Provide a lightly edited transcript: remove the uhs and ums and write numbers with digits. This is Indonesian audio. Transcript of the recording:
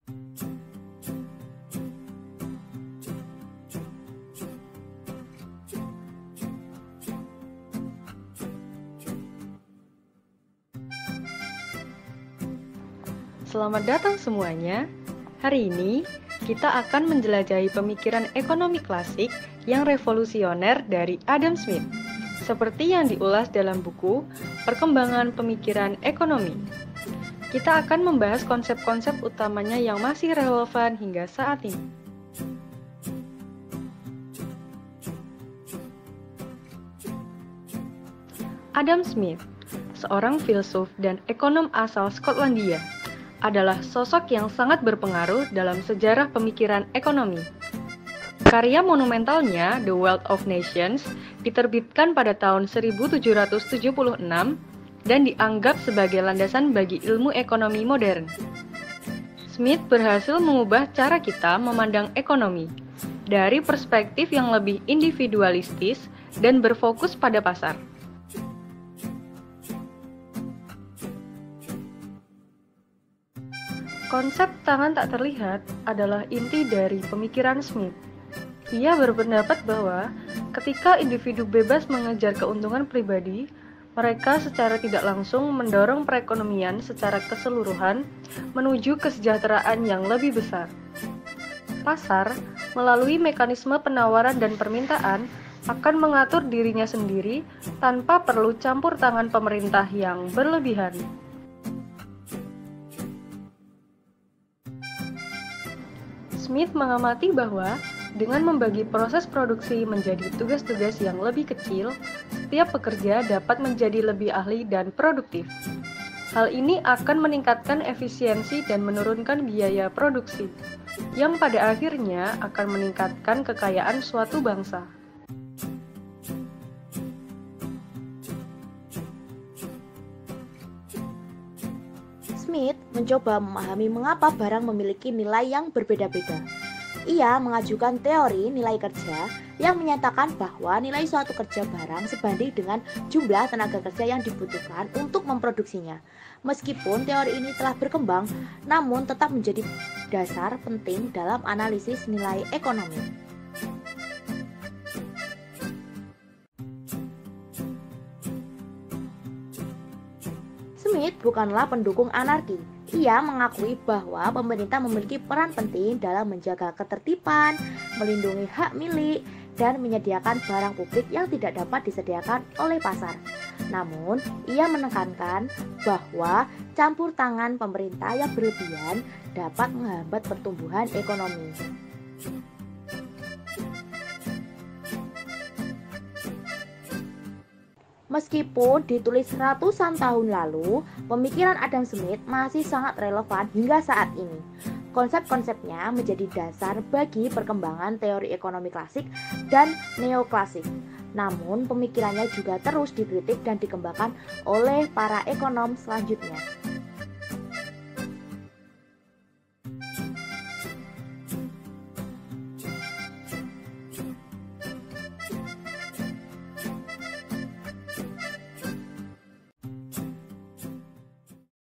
Selamat datang semuanya. Hari ini kita akan menjelajahi pemikiran ekonomi klasik yang revolusioner dari Adam Smith, seperti yang diulas dalam buku Perkembangan Pemikiran Ekonomi. Kita akan membahas konsep-konsep utamanya yang masih relevan hingga saat ini. Adam Smith, seorang filsuf dan ekonom asal Skotlandia, adalah sosok yang sangat berpengaruh dalam sejarah pemikiran ekonomi. Karya monumentalnya, The Wealth of Nations, diterbitkan pada tahun 1776 dan dianggap sebagai landasan bagi ilmu ekonomi modern. Smith berhasil mengubah cara kita memandang ekonomi dari perspektif yang lebih individualistis dan berfokus pada pasar. Konsep tangan tak terlihat adalah inti dari pemikiran Smith. Ia berpendapat bahwa ketika individu bebas mengejar keuntungan pribadi, mereka secara tidak langsung mendorong perekonomian secara keseluruhan menuju kesejahteraan yang lebih besar. Pasar, melalui mekanisme penawaran dan permintaan, akan mengatur dirinya sendiri tanpa perlu campur tangan pemerintah yang berlebihan. Smith mengamati bahwa dengan membagi proses produksi menjadi tugas-tugas yang lebih kecil, setiap pekerja dapat menjadi lebih ahli dan produktif. Hal ini akan meningkatkan efisiensi dan menurunkan biaya produksi, yang pada akhirnya akan meningkatkan kekayaan suatu bangsa. Smith mencoba memahami mengapa barang memiliki nilai yang berbeda-beda. Ia mengajukan teori nilai kerja yang menyatakan bahwa nilai suatu kerja barang sebanding dengan jumlah tenaga kerja yang dibutuhkan untuk memproduksinya. Meskipun teori ini telah berkembang, namun tetap menjadi dasar penting dalam analisis nilai ekonomi. Smith bukanlah pendukung anarki. Ia mengakui bahwa pemerintah memiliki peran penting dalam menjaga ketertiban, melindungi hak milik, dan menyediakan barang publik yang tidak dapat disediakan oleh pasar. Namun, ia menekankan bahwa campur tangan pemerintah yang berlebihan dapat menghambat pertumbuhan ekonomi. Meskipun ditulis ratusan tahun lalu, pemikiran Adam Smith masih sangat relevan hingga saat ini. Konsep-konsepnya menjadi dasar bagi perkembangan teori ekonomi klasik dan neoklasik. Namun, pemikirannya juga terus dikritik dan dikembangkan oleh para ekonom selanjutnya.